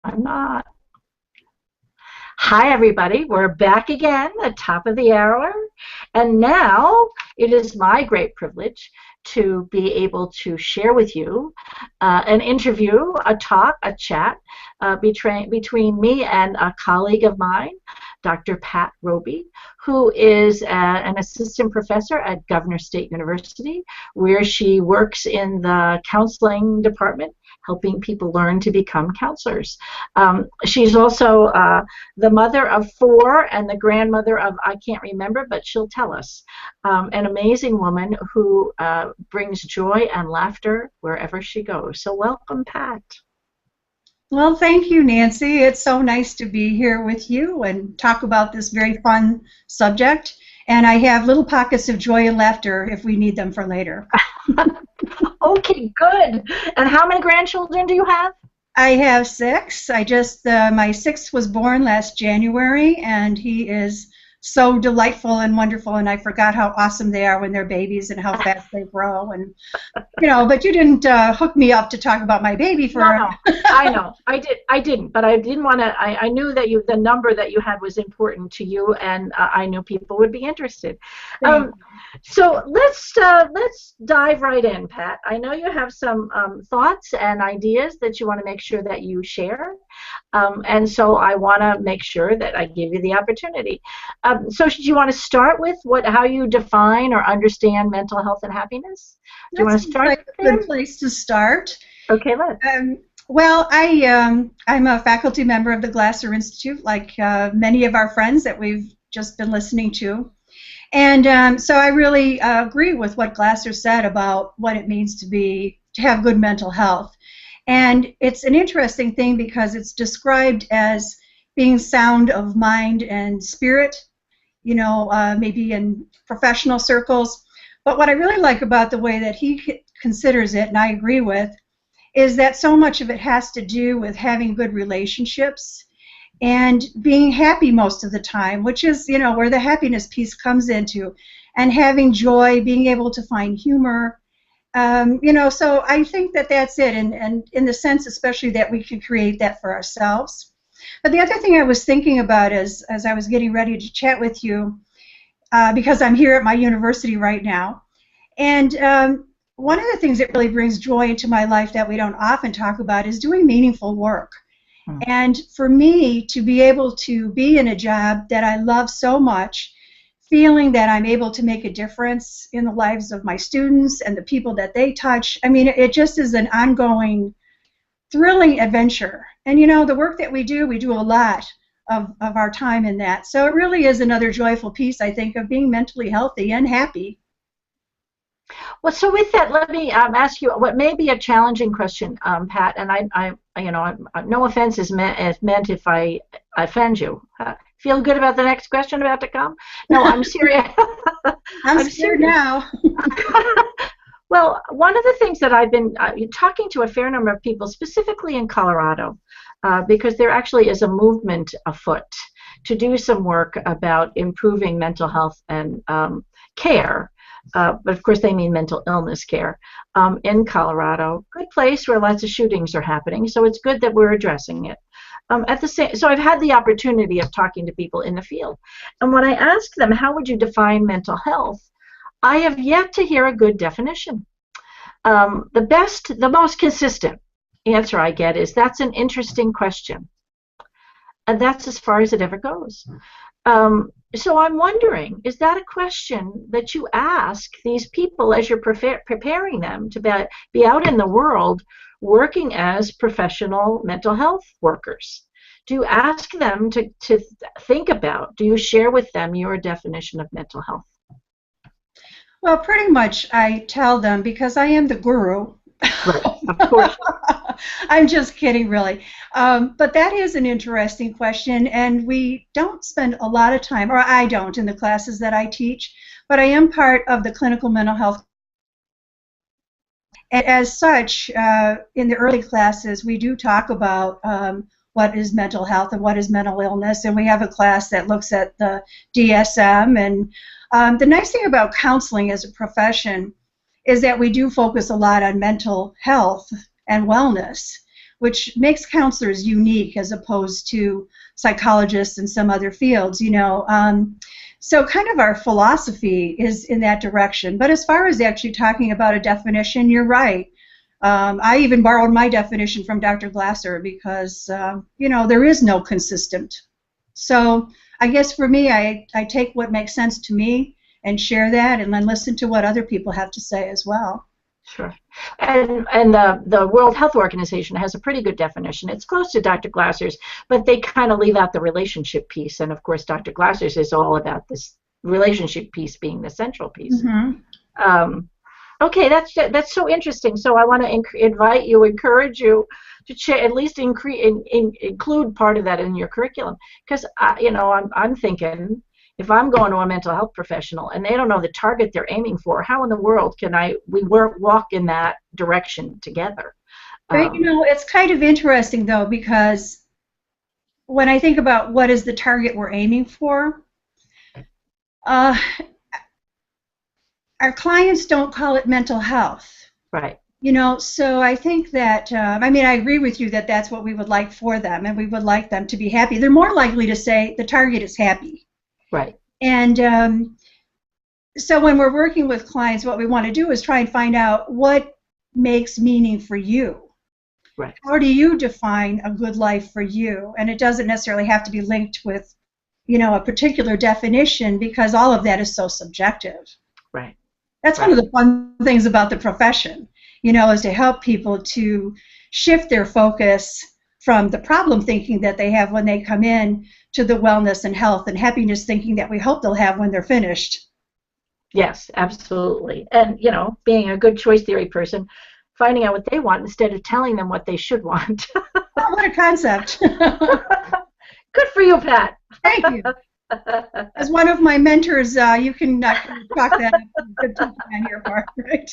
I'm not. Hi, everybody. We're back again at top of the hour. And now it is my great privilege to be able to share with you an interview, a talk, a chat between me and a colleague of mine, Dr. Pat Robey, who is an assistant professor at Governor State University, where she works in the counseling department, helping people learn to become counselors. She's also the mother of 4 and the grandmother of, I can't remember, but she'll tell us. An amazing woman who brings joy and laughter wherever she goes. So welcome, Pat. Well, thank you, Nancy. It's so nice to be here with you and talk about this very fun subject. And I have little pockets of joy and laughter if we need them for later. Okay, good. And how many grandchildren do you have? I have 6. My 6th was born last January, and he is so delightful and wonderful, and I forgot how awesome they are when they're babies and how fast they grow. And but you didn't hook me up to talk about my baby for. No, I know. I didn't, but I didn't want to. I knew that the number that you had was important to you, and I knew people would be interested. So let's dive right in, Pat. I know you have some thoughts and ideas that you want to make sure that you share, and so I want to make sure that I give you the opportunity. So do you want to start with how you define or understand mental health and happiness? Do you want to start? Like a good place to start. Okay, let's. Well, I'm a faculty member of the Glasser Institute, like many of our friends that we've just been listening to. And so I really agree with what Glasser said about what it means to have good mental health. And it's an interesting thing because it's described as being sound of mind and spirit, maybe in professional circles. But what I really like about the way that he considers it, and I agree with, is that so much of it has to do with having good relationships and being happy most of the time, which is, where the happiness piece comes into, and having joy, being able to find humor. So I think that that's it, and in the sense especially that we can create that for ourselves. But the other thing I was thinking about as I was getting ready to chat with you, because I'm here at my university right now, and one of the things that really brings joy into my life that we don't often talk about is doing meaningful work. And for me to be able to be in a job that I love so much, feeling that I'm able to make a difference in the lives of my students and the people that they touch, I mean, it just is an ongoing, thrilling adventure. And the work that we do a lot of our time in that. So it really is another joyful piece, I think, of being mentally healthy and happy. Well, so with that, let me ask you what may be a challenging question, Pat. And I no offense is meant if I offend you. Feel good about the next question about to come? No, I'm serious. I'm scared now. Well, one of the things that I've been talking to a fair number of people, specifically in Colorado, because there actually is a movement afoot to do some work about improving mental health and care. But of course they mean mental illness care in Colorado. Good place where lots of shootings are happening, so it's good that we're addressing it. So I've had the opportunity of talking to people in the field, and when I ask them, how would you define mental health, I have yet to hear a good definition. The most consistent answer I get is, that's an interesting question. And that's as far as it ever goes. So I'm wondering, is that a question that you ask these people as you're preparing them to be out in the world working as professional mental health workers? Do you ask them to think about, do you share with them your definition of mental health? Well, pretty much I tell them, because I am the guru. Right, of course. I'm just kidding, really. But that is an interesting question, and we don't spend a lot of time, or I don't, in the classes that I teach, but I am part of the clinical mental health. And as such, in the early classes, we do talk about what is mental health and what is mental illness, and we have a class that looks at the DSM. And the nice thing about counseling as a profession is that we do focus a lot on mental health and wellness, which makes counselors unique as opposed to psychologists and some other fields, you know. So kind of our philosophy is in that direction. But as far as actually talking about a definition, you're right. I even borrowed my definition from Dr. Glasser because, you know, there is no consistent. So I guess for me, I take what makes sense to me and share that, and then listen to what other people have to say as well. Sure. And the World Health Organization has a pretty good definition. It's close to Dr. Glasser's, but they kind of leave out the relationship piece. And of course, Dr. Glasser's is all about this relationship piece being the central piece. Mm-hmm. Okay, that's so interesting. So I want to invite you, encourage you to at least include part of that in your curriculum, because you know, I'm thinking, if I'm going to a mental health professional and they don't know the target they're aiming for, how in the world can we walk in that direction together? But, you know, it's kind of interesting though, because when I think about what is the target we're aiming for, our clients don't call it mental health. Right. You know, so I think that, I mean, I agree with you that that's what we would like for them, and we would like them to be happy. They're more likely to say the target is happy. Right. And so when we're working with clients, what we want to do is try and find out what makes meaning for you. Right. How do you define a good life for you? And it doesn't necessarily have to be linked with, you know, a particular definition, because all of that is so subjective. Right. That's one of the fun things about the profession, you know, is to help people to shift their focus from the problem thinking that they have when they come in to the wellness and health and happiness thinking that we hope they'll have when they're finished. Yes, absolutely. And, you know, being a good choice theory person, finding out what they want instead of telling them what they should want. Oh, what a concept. Good for you, Pat. Thank you. As one of my mentors, you can chalk that up. Good teaching on your part, right?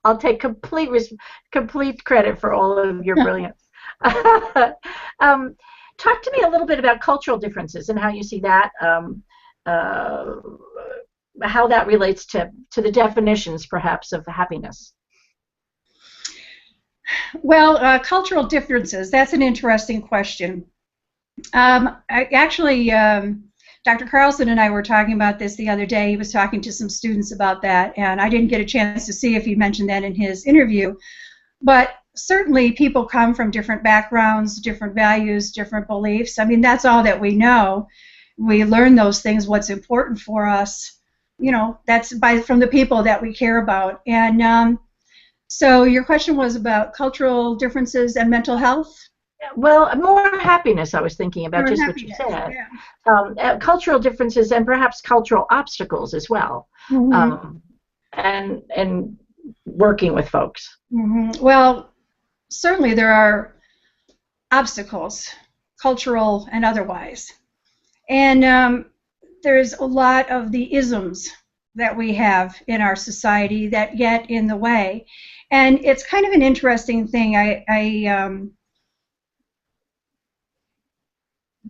I'll take complete credit for all of your brilliance. Talk to me a little bit about cultural differences and how you see that, how that relates to the definitions, perhaps, of happiness. Well, cultural differences, that's an interesting question. Dr. Carlson and I were talking about this the other day. He was talking to some students about that, and I didn't get a chance to see if he mentioned that in his interview. But certainly people come from different backgrounds, different values, different beliefs. I mean, that's all that we know. We learn those things, what's important for us. You know, that's from the people that we care about. And so your question was about cultural differences and mental health? Well, more happiness I was thinking about, just what you said. Yeah. Cultural differences and perhaps cultural obstacles as well. Mm-hmm. And working with folks. Mm-hmm. Well, certainly there are obstacles, cultural and otherwise. And there's a lot of the isms that we have in our society that get in the way. And it's kind of an interesting thing.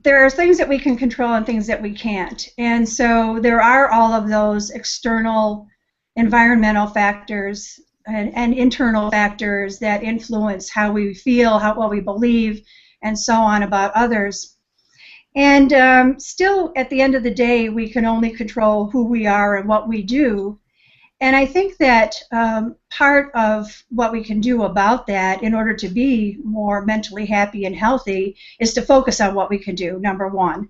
There are things that we can control and things that we can't. And so there are all of those external environmental factors and internal factors that influence how we feel, what we believe, and so on about others. And still, at the end of the day, we can only control who we are and what we do. And I think that part of what we can do about that in order to be more mentally happy and healthy is to focus on what we can do, number one.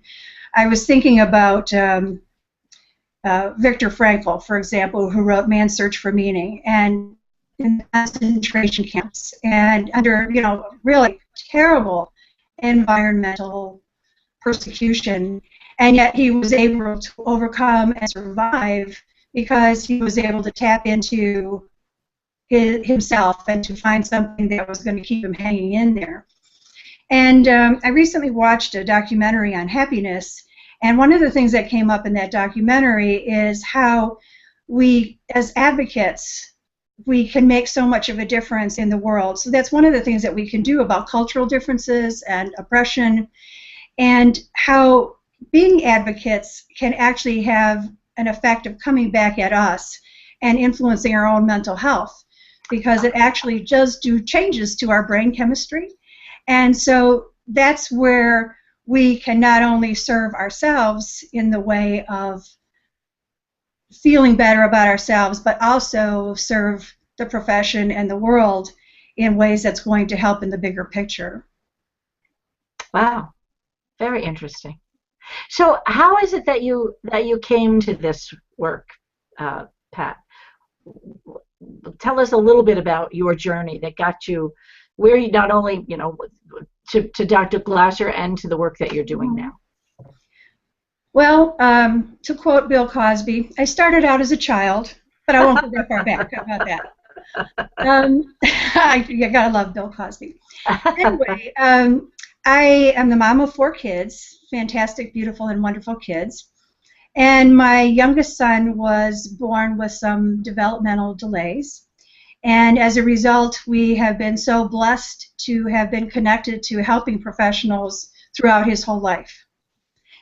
I was thinking about Viktor Frankl, for example, who wrote Man's Search for Meaning, and in concentration camps, and under, you know, really terrible environmental persecution, and yet he was able to overcome and survive because he was able to tap into himself and to find something that was going to keep him hanging in there. And I recently watched a documentary on happiness, and one of the things that came up in that documentary is how we, as advocates, we can make so much of a difference in the world. So that's one of the things that we can do about cultural differences and oppression, and how being advocates can actually have an effect of coming back at us and influencing our own mental health, because it actually does do changes to our brain chemistry. And so that's where we can not only serve ourselves in the way of feeling better about ourselves, but also serve the profession and the world in ways that's going to help in the bigger picture. Wow, very interesting. So, how is it that you came to this work, Pat? Tell us a little bit about your journey that got you where you not only to Dr. Glasser and to the work that you're doing now. Well, to quote Bill Cosby, I started out as a child, but I won't go that far back. How about that? You gotta love Bill Cosby. Anyway, I am the mom of 4 kids, fantastic, beautiful, and wonderful kids. And my youngest son was born with some developmental delays. And as a result, we have been so blessed to have been connected to helping professionals throughout his whole life.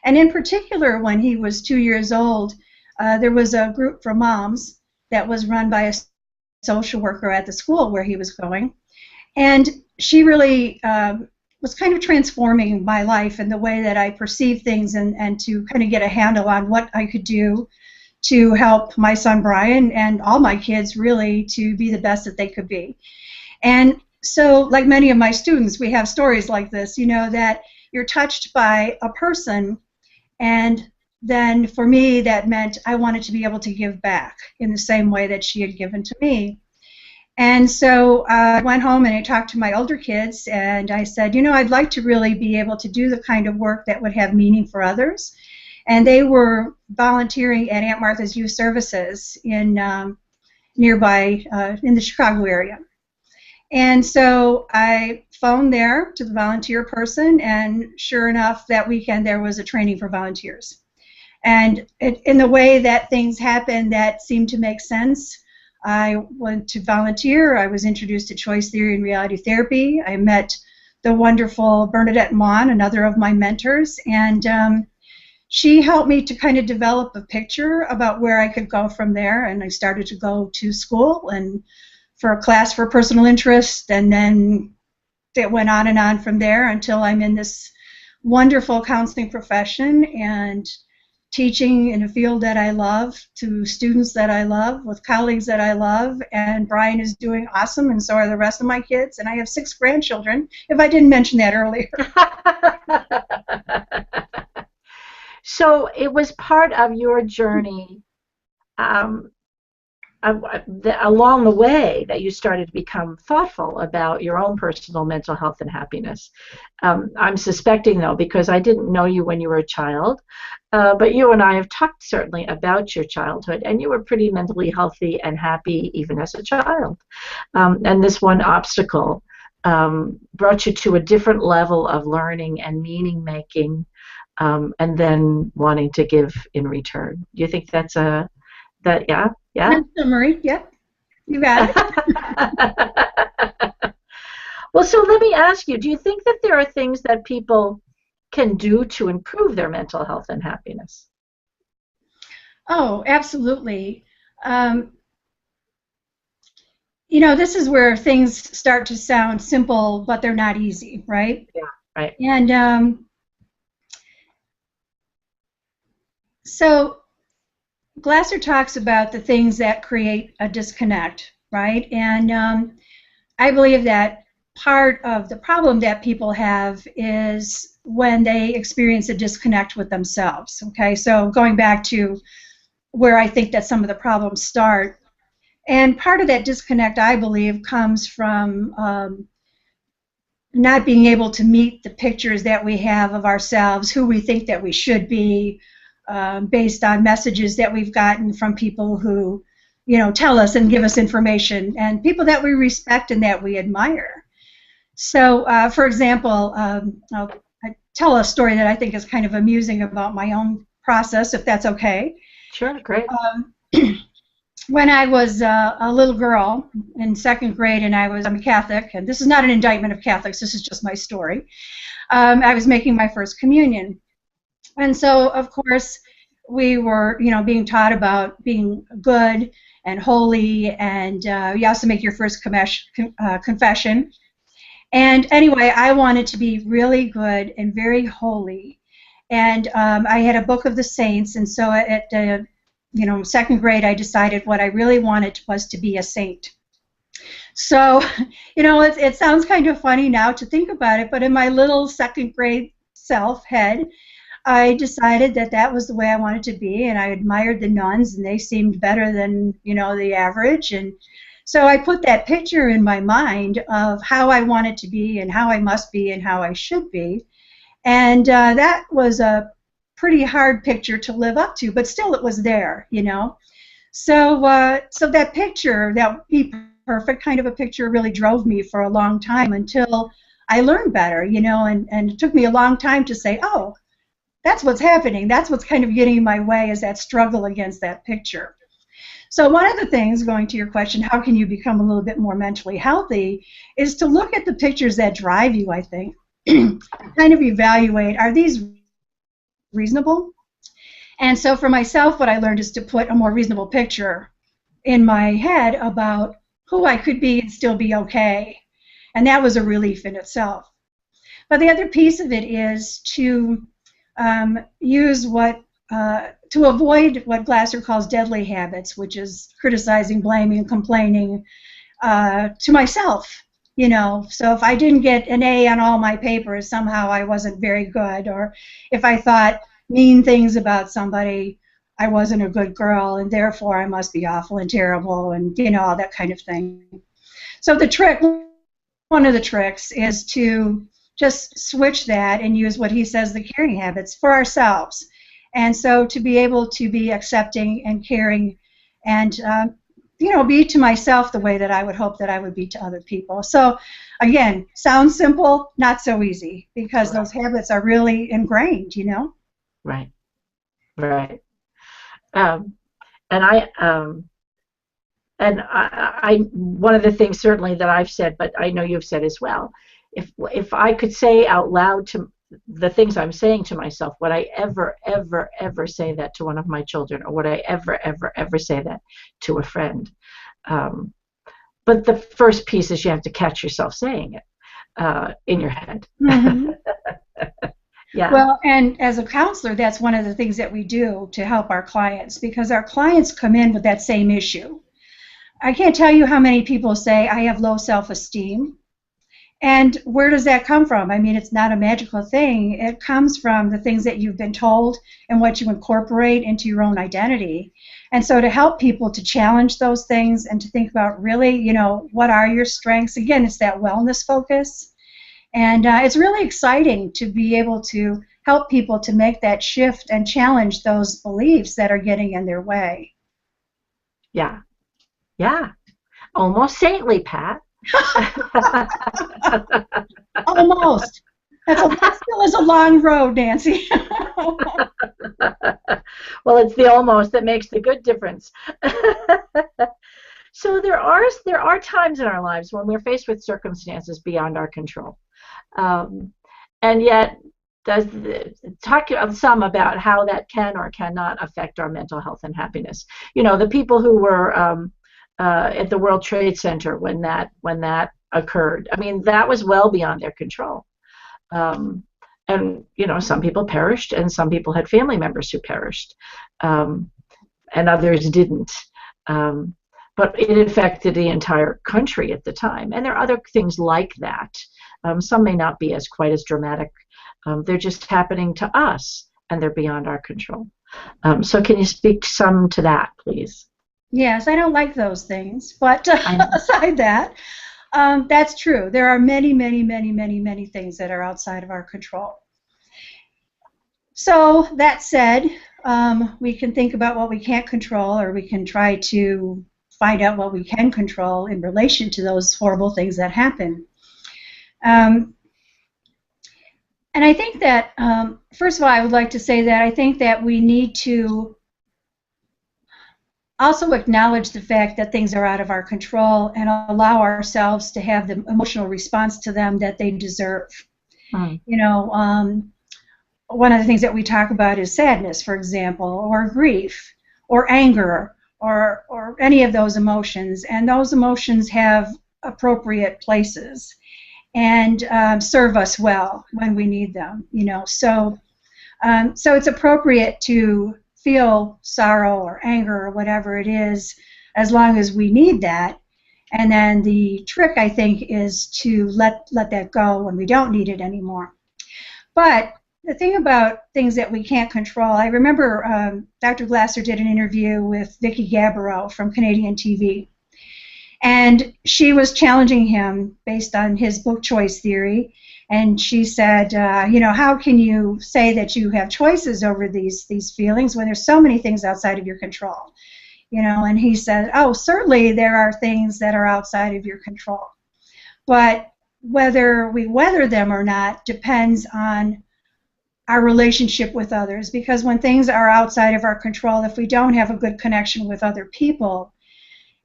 And in particular, when he was 2 years old, there was a group for moms that was run by a social worker at the school where he was going. And she really was kind of transforming my life and the way that I perceive things, and to kind of get a handle on what I could do to help my son Brian and all my kids really to be the best that they could be. And so, like many of my students, we have stories like this, that you're touched by a person, and then for me that meant I wanted to be able to give back in the same way that she had given to me. And so I went home and I talked to my older kids, and I said, I'd like to really be able to do the kind of work that would have meaning for others. And they were volunteering at Aunt Martha's Youth Services in nearby in the Chicago area. And so I phoned there to the volunteer person, and sure enough, that weekend there was a training for volunteers. And in the way that things happened that seemed to make sense, I went to volunteer. I was introduced to choice theory and reality therapy. I met the wonderful Bernadette Mon, another of my mentors, and she helped me to kind of develop a picture about where I could go from there. And I started to go to school and for a class for personal interest, and then it went on and on from there until I'm in this wonderful counseling profession and teaching in a field that I love, to students that I love, with colleagues that I love, and Brian is doing awesome, and so are the rest of my kids, and I have 6 grandchildren, if I didn't mention that earlier. So it was part of your journey along the way that you started to become thoughtful about your own personal mental health and happiness. I'm suspecting, though, because I didn't know you when you were a child, but you and I have talked certainly about your childhood, and you were pretty mentally healthy and happy even as a child. And this one obstacle brought you to a different level of learning and meaning making, and then wanting to give in return. Do you think that's yeah? Good summary, yeah. You got it. Well, so let me ask you, do you think that there are things that people can do to improve their mental health and happiness? Oh, absolutely. This is where things start to sound simple, but they're not easy, right? Yeah, right. And so Glasser talks about the things that create a disconnect, right? And I believe that part of the problem that people have is when they experience a disconnect with themselves, okay? So going back to where I think that some of the problems start, and part of that disconnect, I believe, comes from not being able to meet the pictures that we have of ourselves, who we think that we should be, based on messages that we've gotten from people who, tell us and give us information, and people that we respect and that we admire. So, for example, I'll tell a story that I think is kind of amusing about my own process, if that's okay. Sure, great. When I was a little girl in 2nd grade, and I'm a Catholic, and this is not an indictment of Catholics, this is just my story. I was making my first communion. And so, of course, we were, being taught about being good and holy, and you also make your first confession. And anyway, I wanted to be really good and very holy. And I had a book of the saints, and so at second grade, I decided what I really wanted was to be a saint. So, it sounds kind of funny now to think about it, but in my little second grade self head, I decided that that was the way I wanted to be, and I admired the nuns, and they seemed better than, the average. And so I put that picture in my mind of how I wanted to be and how I must be and how I should be. And that was a pretty hard picture to live up to, but still it was there, So, so that picture, that be perfect kind of a picture, really drove me for a long time until I learned better, and it took me a long time to say, oh, that's what's happening. That's what's kind of getting in my way, is that struggle against that picture. So one of the things, going to your question, how can you become a little bit more mentally healthy, is to look at the pictures that drive you, I think, kind of evaluate, are these reasonable? And so for myself, what I learned is to put a more reasonable picture in my head about who I could be and still be okay. And that was a relief in itself. But the other piece of it is to use to avoid what Glasser calls deadly habits, which is criticizing, blaming, and complaining to myself. So if I didn't get an A on all my papers, somehow I wasn't very good, or if I thought mean things about somebody, I wasn't a good girl, and therefore I must be awful and terrible, and all that kind of thing. So one of the tricks is to just switch that and use what he says, the caring habits, for ourselves. And so to be able to be accepting and caring and be to myself the way that I would hope that I would be to other people. So again, sounds simple, not so easy, because those habits are really ingrained, Right. And I one of the things certainly that I've said, but I know you've said as well, if I could say out loud to the things I'm saying to myself, would I ever say that to one of my children, or would I ever say that to a friend? But the first piece is you have to catch yourself saying it in your head. Mm-hmm. Yeah. Well, and as a counselor, that's one of the things that we do to help our clients, because our clients come in with that same issue. I can't tell you how many people say, I have low self-esteem. And where does that come from? I mean, it's not a magical thing. It comes from the things that you've been told and what you incorporate into your own identity. And so to help people to challenge those things and to think about really, what are your strengths? Again, it's that wellness focus. And it's really exciting to be able to help people to make that shift and challenge those beliefs that are getting in their way. Yeah. Almost saintly, Pat. Almost. That still is a long road, Nancy. Well, it's the almost that makes the good difference. So there are times in our lives when we're faced with circumstances beyond our control, and yet talk some about how that can or cannot affect our mental health and happiness. The people who were at the World Trade Center when that occurred. I mean, that was well beyond their control. And some people perished, and some people had family members who perished, and others didn't. But it affected the entire country at the time. And there are other things like that. Some may not be quite as dramatic. They're just happening to us, and they're beyond our control. So can you speak some to that, please? Yes, I don't like those things, but aside that, that's true. There are many, many, many, many, many things that are outside of our control. So that said, we can think about what we can't control, or we can try to find out what we can control in relation to those horrible things that happen. And I think that, first of all, I would like to say that I think that we need to also acknowledge the fact that things are out of our control and allow ourselves to have the emotional response to them that they deserve. One of the things that we talk about is sadness, for example, or grief, or anger, or any of those emotions. And those emotions have appropriate places. and serve us well when we need them. So it's appropriate to feel sorrow or anger or whatever it is, as long as we need that. And then the trick, I think, is to let that go when we don't need it anymore. But the thing about things that we can't control, I remember Dr. Glasser did an interview with Vicki Gaboreau from Canadian TV. And she was challenging him based on his book choice theory. And she said, how can you say that you have choices over these feelings when there's so many things outside of your control? And he said, oh, certainly there are things that are outside of your control. But whether we weather them or not depends on our relationship with others. Because when things are outside of our control, if we don't have a good connection with other people,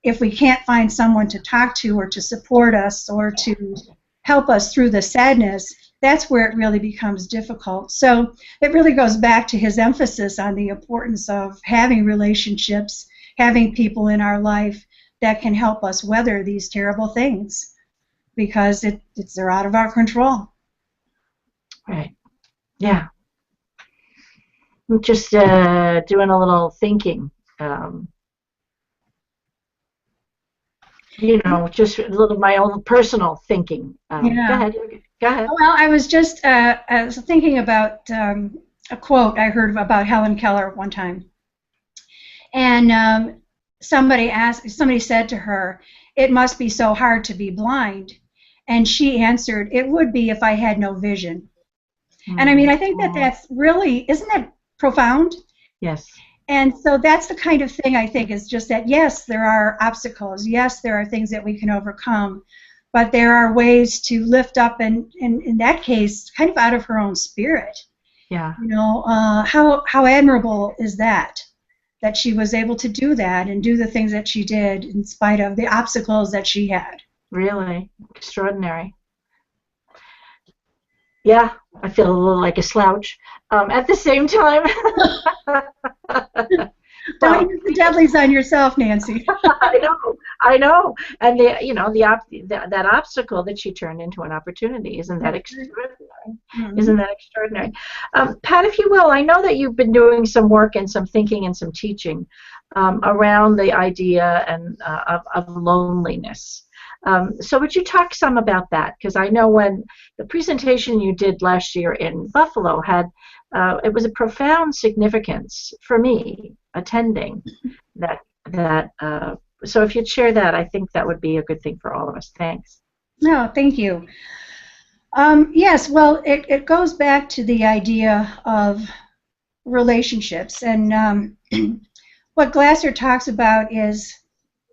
if we can't find someone to talk to or to support us or to help us through the sadness, that's where it really becomes difficult. So it really goes back to his emphasis on the importance of having relationships, having people in our life that can help us weather these terrible things, because they're out of our control. Right. Yeah. I'm just doing a little thinking. Just a little my own personal thinking. Yeah. Go ahead. Well, I was just I was thinking about a quote I heard about Helen Keller one time, and somebody said to her, "It must be so hard to be blind," and she answered, "It would be if I had no vision." And I mean, I think that's really, isn't that profound? Yes. And so that's the kind of thing I think is just that, yes, there are obstacles. Yes, there are things that we can overcome. But there are ways to lift up, and in that case, kind of out of her own spirit. Yeah. How admirable is that she was able to do that and do the things that she did in spite of the obstacles that she had. Really extraordinary. Yeah, I feel a little like a slouch. At the same time, don't use the deadlies on yourself, Nancy. I know, and that obstacle that she turned into an opportunity. Isn't that extraordinary? Mm-hmm. Isn't that extraordinary? Pat, if you will, I know that you've been doing some work and some thinking and some teaching around the idea of loneliness. So would you talk some about that? Because I know when the presentation you did last year in Buffalo had, it was a profound significance for me attending that. So if you'd share that, I think that would be a good thing for all of us. Thanks. No, thank you. Yes, well, it goes back to the idea of relationships. And what Glasser talks about is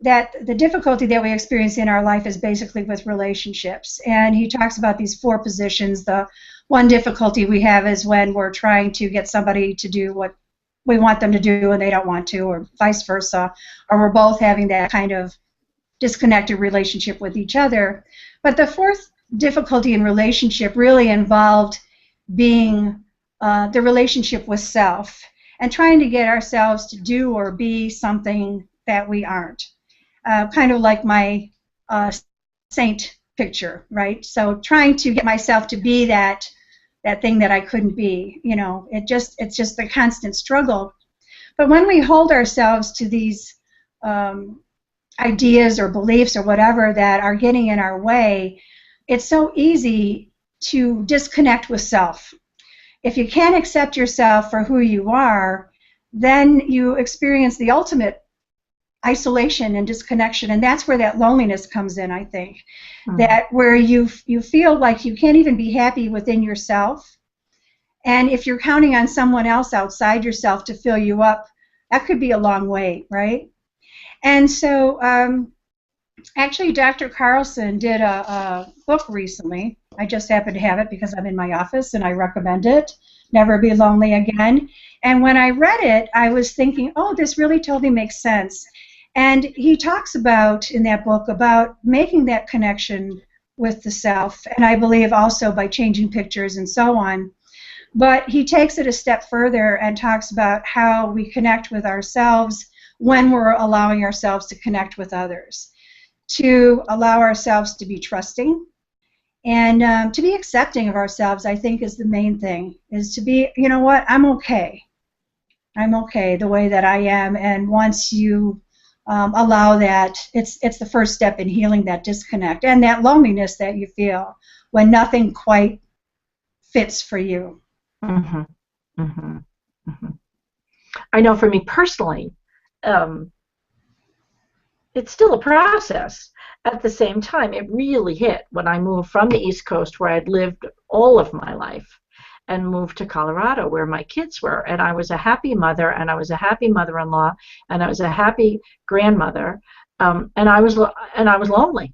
that the difficulty that we experience in our life is basically with relationships. And he talks about these 4 positions. The one difficulty we have is when we're trying to get somebody to do what we want them to do and they don't want to, or vice versa, or we're both having that kind of disconnected relationship with each other. But the 4th difficulty in relationship really involved being the relationship with self and trying to get ourselves to do or be something that we aren't. Kind of like my saint picture, right? So trying to get myself to be that thing that I couldn't be, it's just a constant struggle. But when we hold ourselves to these ideas or beliefs or whatever that are getting in our way, it's so easy to disconnect with self. If you can't accept yourself for who you are, then you experience the ultimate isolation and disconnection, and that's where that loneliness comes in, I think. Mm-hmm. That where you feel like you can't even be happy within yourself, and if you're counting on someone else outside yourself to fill you up, that could be a long wait, right? And so actually Dr. Carlson did a book recently. I just happen to have it because I'm in my office, and I recommend it, Never Be Lonely Again. And when I read it, I was thinking, oh, this really totally makes sense. And he talks about, in that book, about making that connection with the self, and I believe also by changing pictures and so on. But he takes it a step further and talks about how we connect with ourselves when we're allowing ourselves to connect with others, to allow ourselves to be trusting And to be accepting of ourselves, I think, is the main thing. Is to be, you know what, I'm okay. I'm okay the way that I am. And once you allow that, it's the first step in healing that disconnect and that loneliness that you feel when nothing quite fits for you. Mm-hmm. Mm-hmm. Mm-hmm. I know for me personally, it's still a process. At the same time, it really hit when I moved from the East Coast, where I'd lived all of my life, and moved to Colorado, where my kids were. And I was a happy mother, and I was a happy mother-in-law, and I was a happy grandmother, and I was lonely.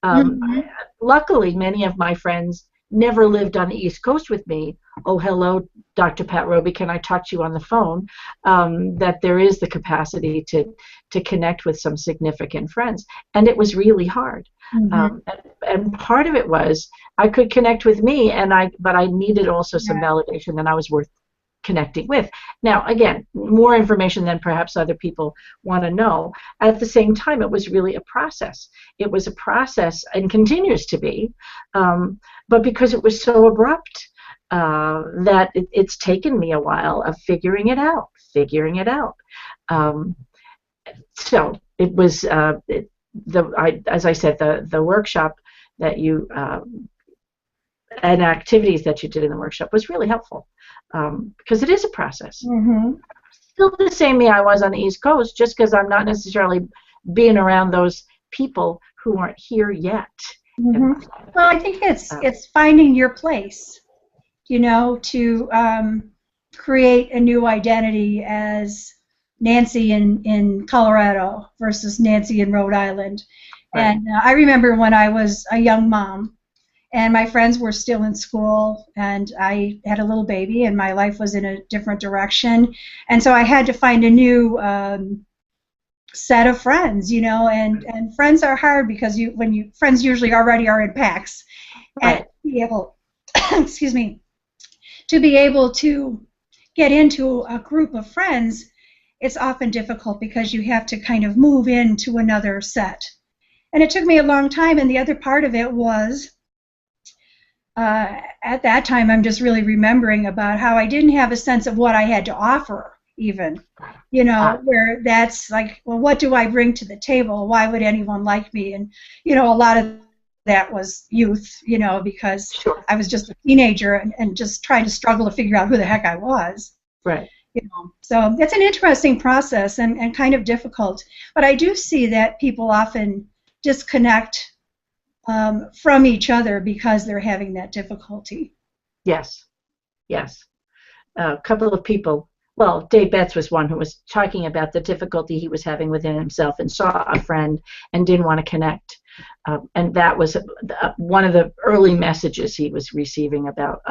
Mm-hmm. Luckily, many of my friends never lived on the East Coast with me. Oh, hello, Dr. Pat Robey, can I talk to you on the phone? That there is the capacity to connect with some significant friends. And it was really hard. Mm-hmm. And part of it was I could connect with me, but I needed also some Yeah. validation that I was worth connecting with. Now, again, more information than perhaps other people want to know. At the same time, it was really a process. It was a process and continues to be, but because it was so abrupt, that it's taken me a while of figuring it out. So it was, as I said, the workshop that you and activities that you did in the workshop was really helpful, because it is a process. Mm-hmm. Still the same me I was on the East Coast, just because I'm not necessarily being around those people who aren't here yet. Mm-hmm. Well, I think it's finding your place, you know, to create a new identity as Nancy in Colorado versus Nancy in Rhode Island. Right. And I remember when I was a young mom and my friends were still in school and I had a little baby and my life was in a different direction. And so I had to find a new set of friends, you know, and friends are hard because friends usually already are in packs. And Right. be able, excuse me, to be able to get into a group of friends, it's often difficult because you have to kind of move into another set. And it took me a long time, and the other part of it was, at that time, I'm just really remembering about how I didn't have a sense of what I had to offer, even, you know, where that's like, well, what do I bring to the table? Why would anyone like me? And, you know, a lot of that was youth, you know, because Sure. I was just a teenager and just trying to struggle to figure out who the heck I was. Right. You know, so it's an interesting process and kind of difficult. But I do see that people often disconnect from each other because they're having that difficulty. Yes. Yes. A couple of people. Well, Dave Betts was one who was talking about the difficulty he was having within himself and saw a friend and didn't want to connect. And that was one of the early messages he was receiving about,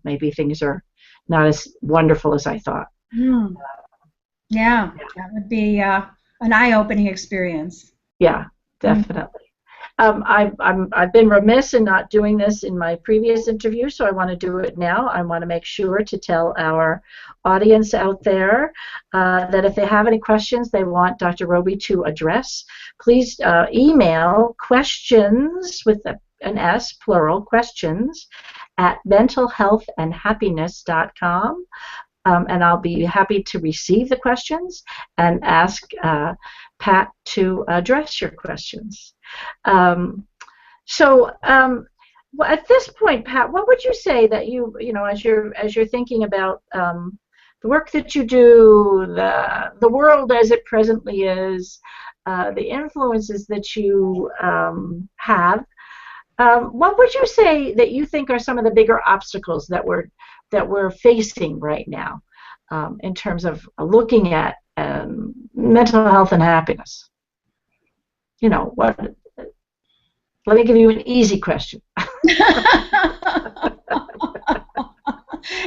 maybe things are not as wonderful as I thought. Mm. Yeah, that would be an eye-opening experience. Yeah, definitely. I've been remiss in not doing this in my previous interview, so I want to do it now. I want to make sure to tell our audience out there that if they have any questions they want Dr. Robey to address, please email questions with an S, plural, questions at mentalhealthandhappiness.com. And I'll be happy to receive the questions and ask Pat to address your questions. At this point, Pat, what would you say that you know, as you're thinking about the work that you do, the world as it presently is, the influences that you have, what would you say that you think are some of the bigger obstacles that we're facing right now, in terms of looking at mental health and happiness? You know, what? Let me give you an easy question.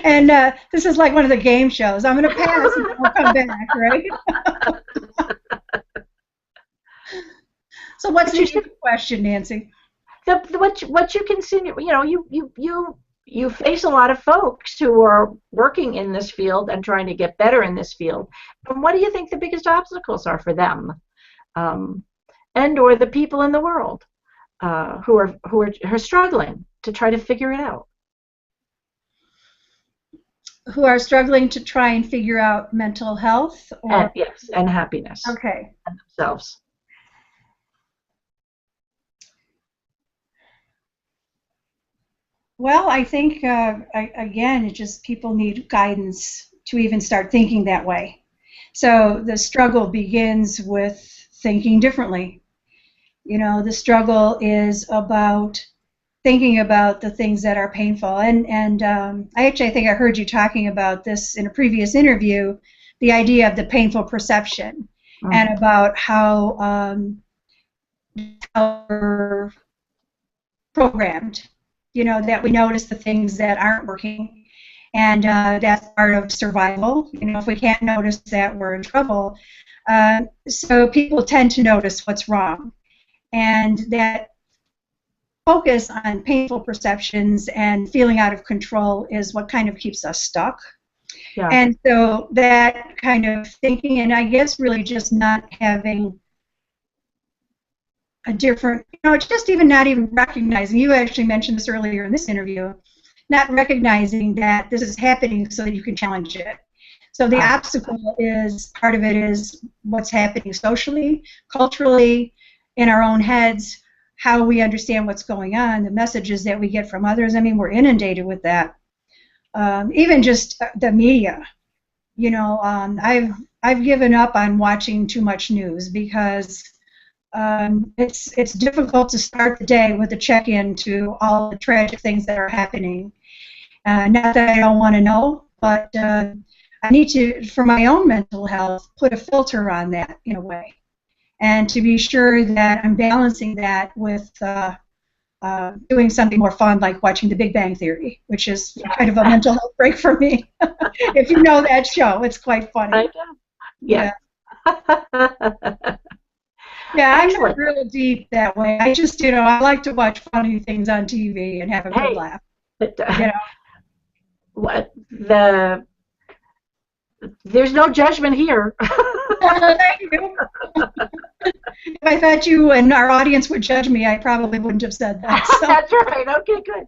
And this is like one of the game shows. I'm going to pass and I'll come back, right? So what's the question, Nancy? What you consider, you know, you face a lot of folks who are working in this field and trying to get better in this field. And what do you think the biggest obstacles are for them, and or the people in the world who are struggling to try to figure it out? Who are struggling to try and figure out mental health, And or yes, and happiness okay. and themselves. Well, I think again, it just people need guidance to even start thinking that way. So the struggle begins with thinking differently. You know, the struggle is about thinking about the things that are painful. And I actually think I heard you talking about this in a previous interview, the idea of the painful perception, and about how we're programmed. You know, that we notice the things that aren't working, and that's part of survival. You know, if we can't notice that, we're in trouble. So people tend to notice what's wrong, and that focus on painful perceptions and feeling out of control is what kind of keeps us stuck. Yeah. And so that kind of thinking, and I guess really just not having a different, you know, just even not even recognizing, you actually mentioned this earlier in this interview, not recognizing that this is happening so that you can challenge it. So the obstacle is, part of it is what's happening socially, culturally, in our own heads, how we understand what's going on, the messages that we get from others. I mean, we're inundated with that. Even just the media. You know, I've given up on watching too much news because it's difficult to start the day with a check-in to all the tragic things that are happening. Not that I don't want to know, but I need to, for my own mental health, put a filter on that in a way, and to be sure that I'm balancing that with doing something more fun, like watching The Big Bang Theory, which is kind of a mental health break for me. If you know that show, it's quite funny. I know. Yeah. Yeah, I'm not real deep that way. I just, you know, I like to watch funny things on TV and have a good laugh. But, you know, what there's no judgment here. Thank you. If I thought you and our audience would judge me, I probably wouldn't have said that. So. That's right. Okay, good.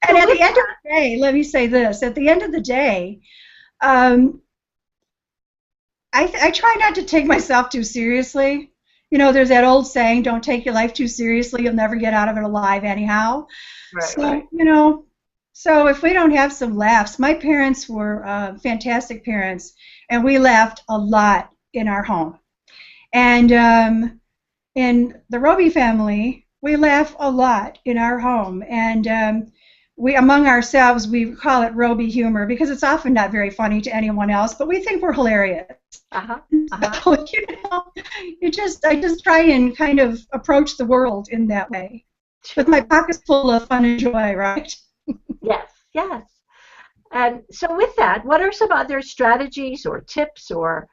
And at the end of the day, let me say this. At the end of the day, I try not to take myself too seriously. You know, there's that old saying, don't take your life too seriously. You'll never get out of it alive anyhow. Right, so, right. You know, so if we don't have some laughs, my parents were fantastic parents, and we laughed a lot in our home. And in the Robey family, we laugh a lot in our home. And we, among ourselves, we call it Robey humor because it's often not very funny to anyone else, but we think we're hilarious. So, you know, I just try and kind of approach the world in that way, with my pockets full of fun and joy, right? Yes, yes. And so with that, what are some other strategies or tips or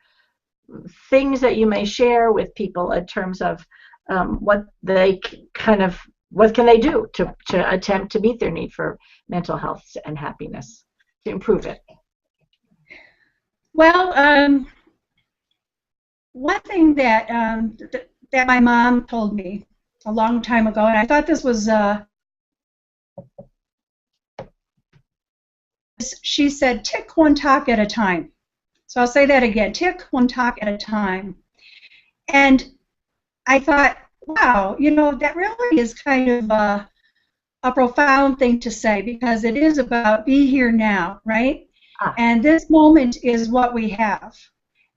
things that you may share with people in terms of what they what can they do to attempt to meet their need for mental health and happiness, to improve it? Well, one thing that that my mom told me a long time ago, and I thought this was, she said, tick one talk at a time. So I'll say that again, tick one talk at a time. And I thought, wow, you know, that really is kind of a profound thing to say, because it is about be here now, right? And this moment is what we have.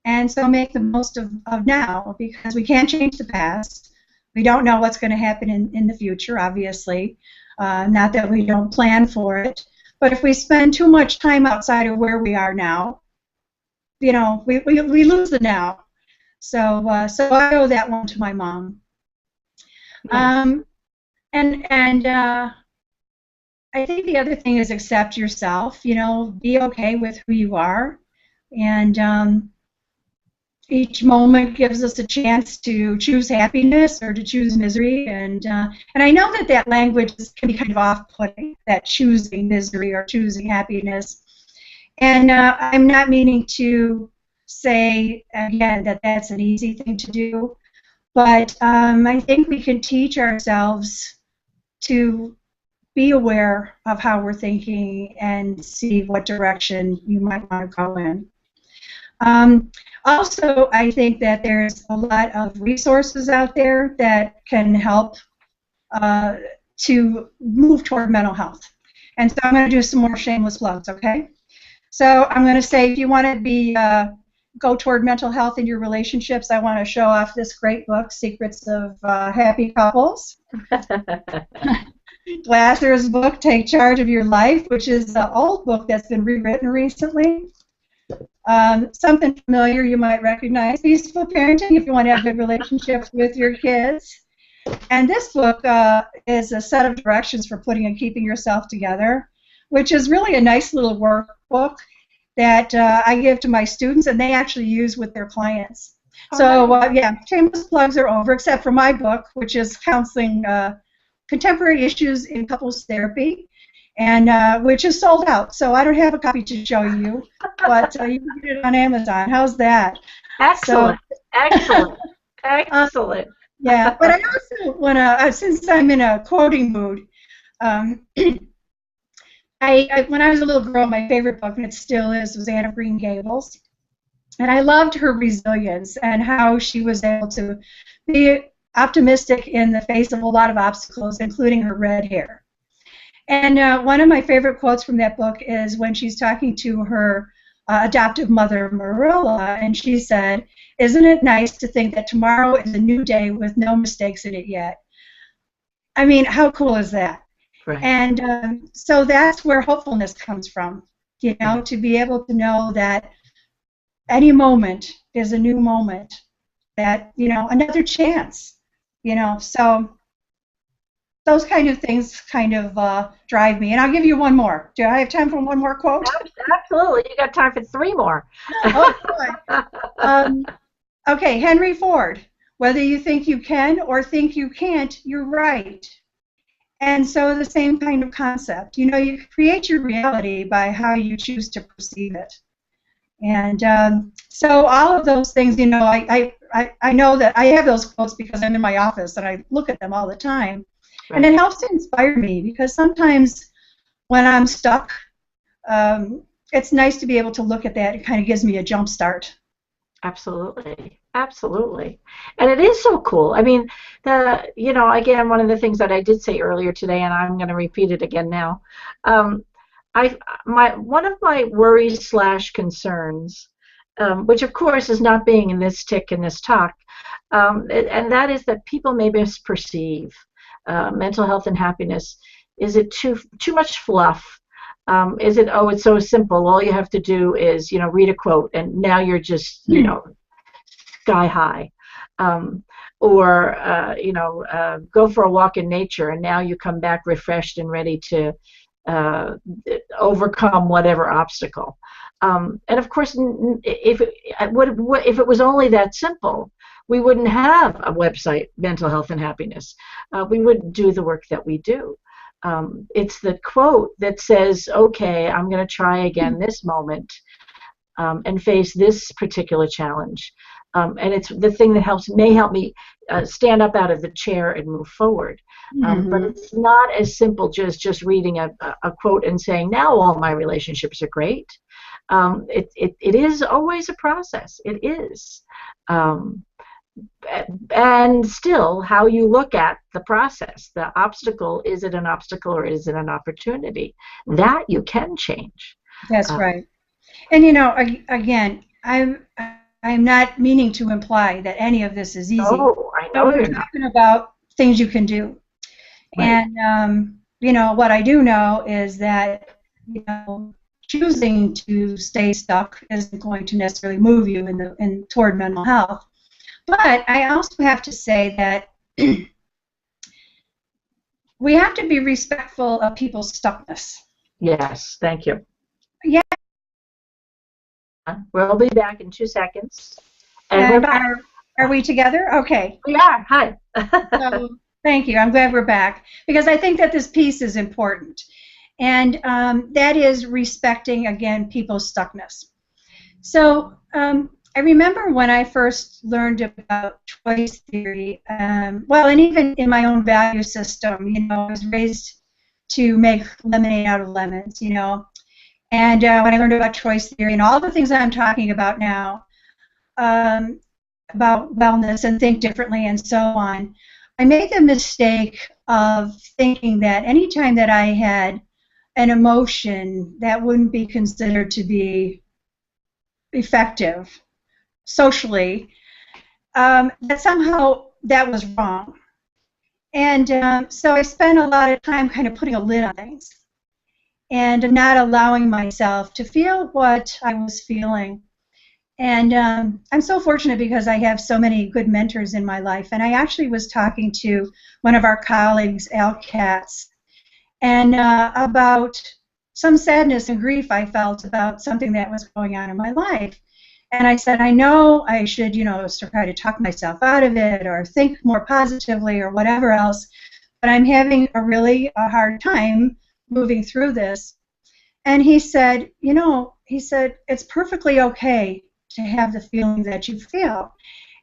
And so make the most of now, because we can't change the past. We don't know what's going to happen in the future, obviously. Not that we don't plan for it. But if we spend too much time outside of where we are now, you know, we lose the now. So I owe that one to my mom. Nice. And I think the other thing is accept yourself. You know, be okay with who you are, and each moment gives us a chance to choose happiness or to choose misery. And I know that language can be kind of off-putting, that choosing misery or choosing happiness. And I'm not meaning to say again that that's an easy thing to do, but I think we can teach ourselves to be aware of how we're thinking and see what direction you might want to go in. Also, I think that there's a lot of resources out there that can help to move toward mental health. And so I'm going to do some more shameless plugs, okay? So I'm going to say if you want to be go toward mental health in your relationships, I want to show off this great book, Secrets of Happy Couples. Glasser's book, Take Charge of Your Life, which is an old book that's been rewritten recently. Something familiar you might recognize, Peaceful Parenting, if you want to have good relationships with your kids. And this book is a set of directions for putting and keeping yourself together, which is really a nice little workbook that I give to my students, and they actually use with their clients. So, yeah, shameless plugs are over, except for my book, which is Counseling Contemporary Issues in Couples Therapy, and which is sold out. So I don't have a copy to show you, but you can get it on Amazon. How's that? Excellent. So, excellent. Excellent. Yeah, but I also want to, since I'm in a quoting mood, when I was a little girl, my favorite book, and it still is, was Anne of Green Gables. And I loved her resilience and how she was able to be optimistic in the face of a lot of obstacles, including her red hair. And one of my favorite quotes from that book is when she's talking to her adoptive mother, Marilla, and she said, "Isn't it nice to think that tomorrow is a new day with no mistakes in it yet?" I mean, how cool is that? Right. And so that's where hopefulness comes from, you know, to be able to know that any moment is a new moment, that, you know, another chance, you know. So those kind of things kind of drive me. And I'll give you one more. Do I have time for one more quote? Absolutely. You got time for 3 more. Oh, boy. Okay, Henry Ford. Whether you think you can or think you can't, you're right. And so the same kind of concept. You know, you create your reality by how you choose to perceive it. And so all of those things, you know, I know that I have those quotes because I'm in my office and I look at them all the time. Right. And it helps to inspire me because sometimes when I'm stuck, it's nice to be able to look at that. It kind of gives me a jump start. Absolutely. Absolutely. And it is so cool. I mean, you know, again, one of the things that I did say earlier today, and I'm going to repeat it again now, one of my worries / concerns, which of course is not being in this tick in this talk, and that is that people may misperceive mental health and happiness. Is it too much fluff? Is it, oh, it's so simple, all you have to do is, you know, read a quote and now you're just, you know, sky high, or you know, go for a walk in nature and now you come back refreshed and ready to overcome whatever obstacle. And of course, if it was only that simple, we wouldn't have a website, Mental Health and Happiness. We wouldn't do the work that we do. It's the quote that says, okay, I'm going to try again this moment and face this particular challenge. And it's the thing that may help me stand up out of the chair and move forward. But it's not as simple just reading a quote and saying, now all my relationships are great. It is always a process. It is. And still, how you look at the process, the obstacle, is it an obstacle or is it an opportunity? That you can change. That's right. And you know, again, I'm not meaning to imply that any of this is easy. Oh, I know. We're talking about things you can do. Right. And you know, what I do know is that, you know, choosing to stay stuck isn't going to necessarily move you toward mental health. But I also have to say that we have to be respectful of people's stuckness. Yes, thank you. Yeah. We'll be back in 2 seconds. And we're back. Are we together? Okay. We are. Hi. So, thank you. I'm glad we're back because I think that this piece is important. And that is respecting, again, people's stuckness. So I remember when I first learned about choice theory, well, and even in my own value system, you know, I was raised to make lemonade out of lemons, you know. And when I learned about choice theory and all the things that I'm talking about now, about wellness and think differently and so on, I made the mistake of thinking that anytime that I had an emotion that wouldn't be considered to be effective socially, that somehow that was wrong. And so I spent a lot of time kind of putting a lid on things and not allowing myself to feel what I was feeling. And I'm so fortunate because I have so many good mentors in my life. And I actually was talking to one of our colleagues, Al Katz, and about some sadness and grief I felt about something that was going on in my life. And I said, I know I should, you know, try to talk myself out of it or think more positively or whatever else, but I'm having a hard time moving through this. And he said, you know, it's perfectly okay to have the feeling that you feel.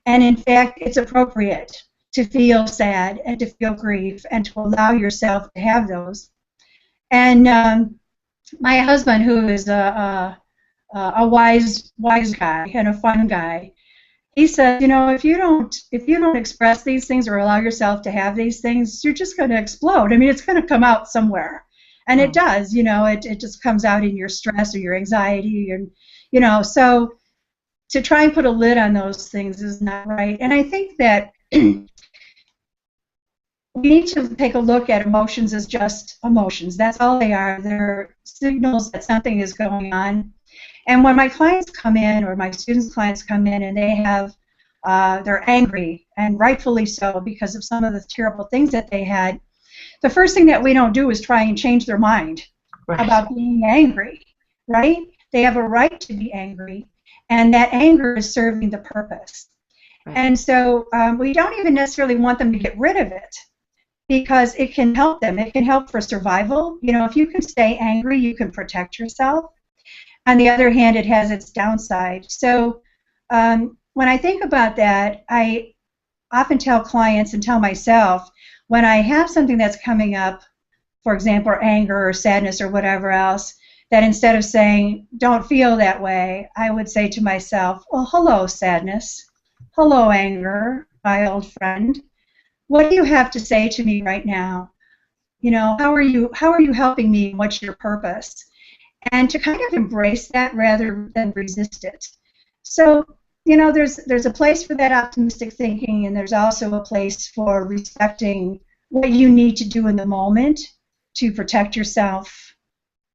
And in fact, it's appropriate to feel sad and to feel grief and to allow yourself to have those. And my husband, who is a wise guy and a fun guy, he said, you know, if you don't express these things or allow yourself to have these things, you're just going to explode. I mean, it's going to come out somewhere. And it does, you know, it just comes out in your stress or your anxiety, and you know, so to try and put a lid on those things is not right. And I think that we need to take a look at emotions as just emotions. That's all they are. They're signals that something is going on. And when my clients come in, or my students' clients come in, and they're angry, and rightfully so because of some of the terrible things that they had, the first thing that we don't do is try and change their mind about being angry, right? They have a right to be angry, and that anger is serving the purpose. Right. And so we don't even necessarily want them to get rid of it because it can help them. It can help for survival. You know, if you can stay angry, you can protect yourself. On the other hand, it has its downside. So when I think about that, I often tell clients and tell myself, when I have something that's coming up, for example, anger or sadness or whatever else, that instead of saying, don't feel that way, I would say to myself, well, hello, sadness. Hello, anger, my old friend. What do you have to say to me right now? You know, how are you helping me? What's your purpose? And to kind of embrace that rather than resist it. So, you know, there's a place for that optimistic thinking, and there's also a place for respecting what you need to do in the moment to protect yourself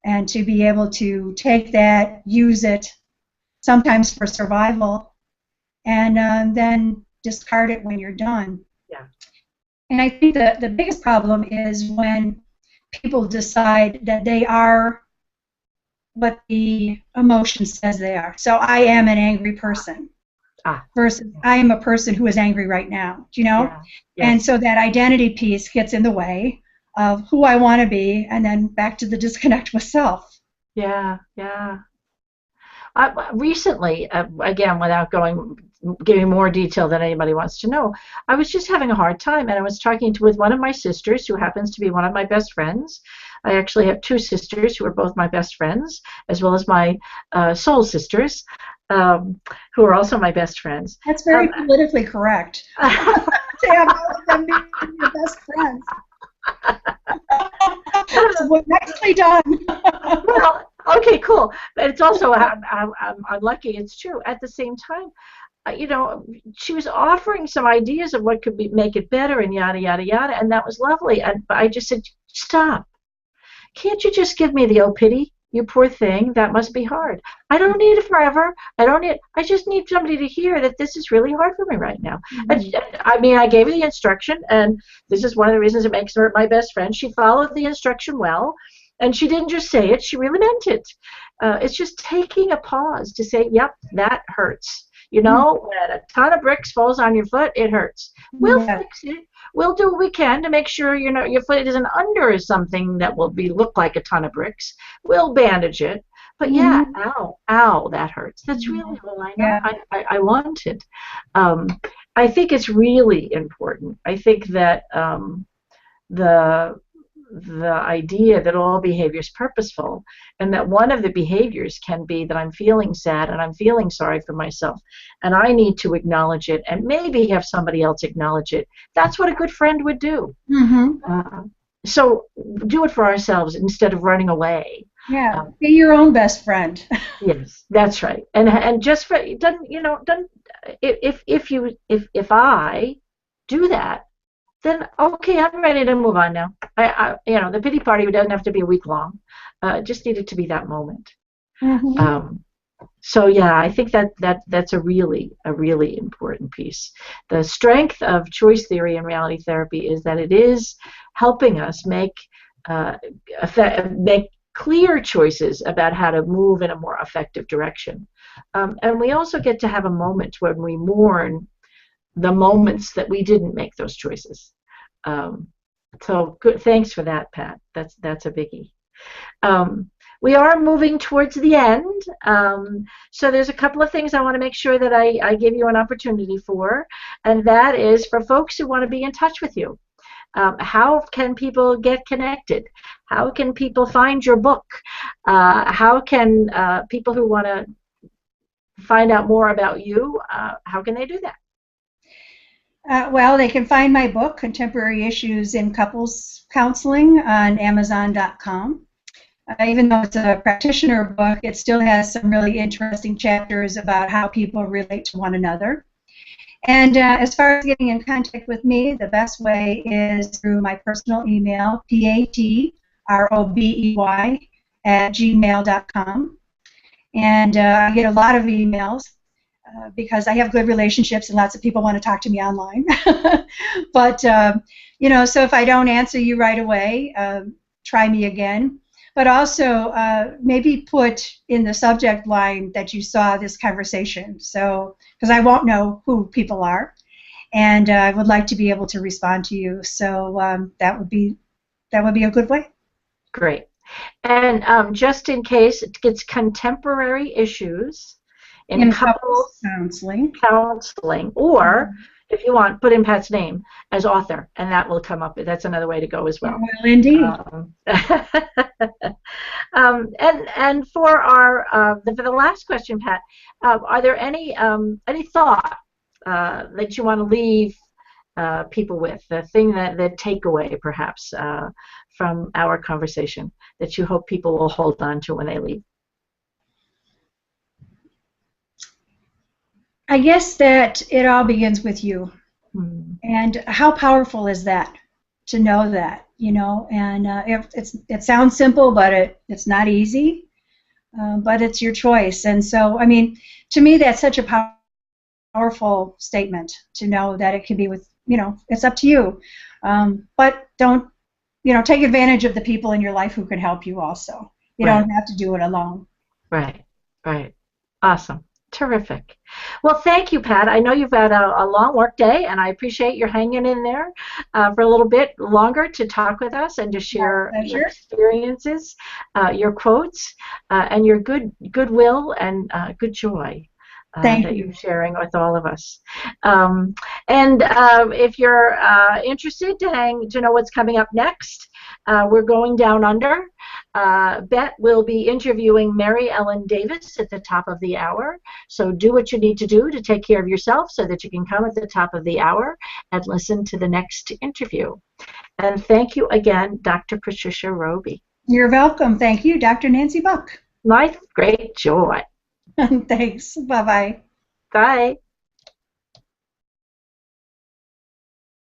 and to be able to take that, use it, sometimes for survival, and then discard it when you're done. Yeah. And I think that the biggest problem is when people decide that they are what the emotion says they are. So I am an angry person. Versus I am a person who is angry right now, you know? Yeah. Yeah. And so that identity piece gets in the way of who I want to be, and then back to the disconnect with self. Yeah, yeah. Recently, again, without giving more detail than anybody wants to know, I was just having a hard time, and I was talking with one of my sisters, who happens to be one of my best friends. I actually have two sisters who are both my best friends, as well as my soul sisters, who are also my best friends. That's very politically correct. To have all of them be your best friends. Nicely done. Well, okay, cool. But it's also, I'm lucky it's true. At the same time, you know, she was offering some ideas of what could make it better, and yada, yada, yada, and that was lovely. And I just said, stop. Can't you just give me the oh pity? You poor thing, that must be hard. I don't need it forever. I just need somebody to hear that this is really hard for me right now. Mm-hmm. I mean, I gave her the instruction, and this is one of the reasons it makes her my best friend. She followed the instruction well, and she didn't just say it, she really meant it. It's just taking a pause to say, yep, that hurts. You know, when a ton of bricks falls on your foot, it hurts. We'll fix it. We'll do what we can to make sure your foot isn't under something that will look like a ton of bricks. We'll bandage it. But yeah, ow, that hurts. That's really all I know. Yeah. I want it. I think it's really important. I think that the idea that all behavior is purposeful, and that one of the behaviors can be that I'm feeling sad and I'm feeling sorry for myself, and I need to acknowledge it and maybe have somebody else acknowledge it. That's what a good friend would do. So do it for ourselves instead of running away. Yeah, be your own best friend. Yes, that's right. And just for it doesn't, doesn't, if I do that, then okay, I'm ready to move on now. The pity party doesn't have to be a week long. Just needed to be that moment. So yeah, I think that's a really important piece. The strength of choice theory and reality therapy is that it is helping us make clear choices about how to move in a more effective direction. And we also get to have a moment when we mourn the moments that we didn't make those choices. So good. Thanks for that, Pat. That's a biggie. We are moving towards the end, so there's a couple of things I want to make sure that I give you an opportunity for, and that is for folks who want to be in touch with you. How can people get connected? How can people find your book? How can people who want to find out more about you, how can they do that? Well, they can find my book, Contemporary Issues in Couples Counseling, on Amazon.com. Even though it's a practitioner book, it still has some really interesting chapters about how people relate to one another. And as far as getting in contact with me, the best way is through my personal email, patrobey@gmail.com. And I get a lot of emails because I have good relationships and lots of people want to talk to me online. But, so if I don't answer you right away, try me again. But also maybe put in the subject line that you saw this conversation, so because I won't know who people are, and I would like to be able to respond to you. So that would be a good way. Great. And just in case, it's contemporary issues in couples counseling, or if you want, put in Pat's name as author, and that will come up. That's another way to go as well. Well, indeed. And for for the last question, Pat, are there any thought that you want to leave people with, the thing the takeaway perhaps from our conversation that you hope people will hold on to when they leave? I guess that it all begins with you. And how powerful is that to know that, and it sounds simple, but it's not easy, but it's your choice. And so, I mean, to me, that's such a powerful statement to know that it can be with, it's up to you. But don't, take advantage of the people in your life who can help you also. You don't have to do it alone. Right. Awesome. Terrific. Well, thank you, Pat. I know you've had a long work day, and I appreciate your hanging in there for a little bit longer to talk with us and to share your experiences, your quotes, and your goodwill and good joy that you're sharing with all of us. And if you're interested to know what's coming up next, we're going down under. Bet will be interviewing Mary Ellen Davis at the top of the hour. So do what you need to do to take care of yourself so that you can come at the top of the hour and listen to the next interview. And thank you again, Dr. Patricia Robey. You're welcome. Thank you, Dr. Nancy Buck. My great joy. Thanks. Bye-bye. Bye.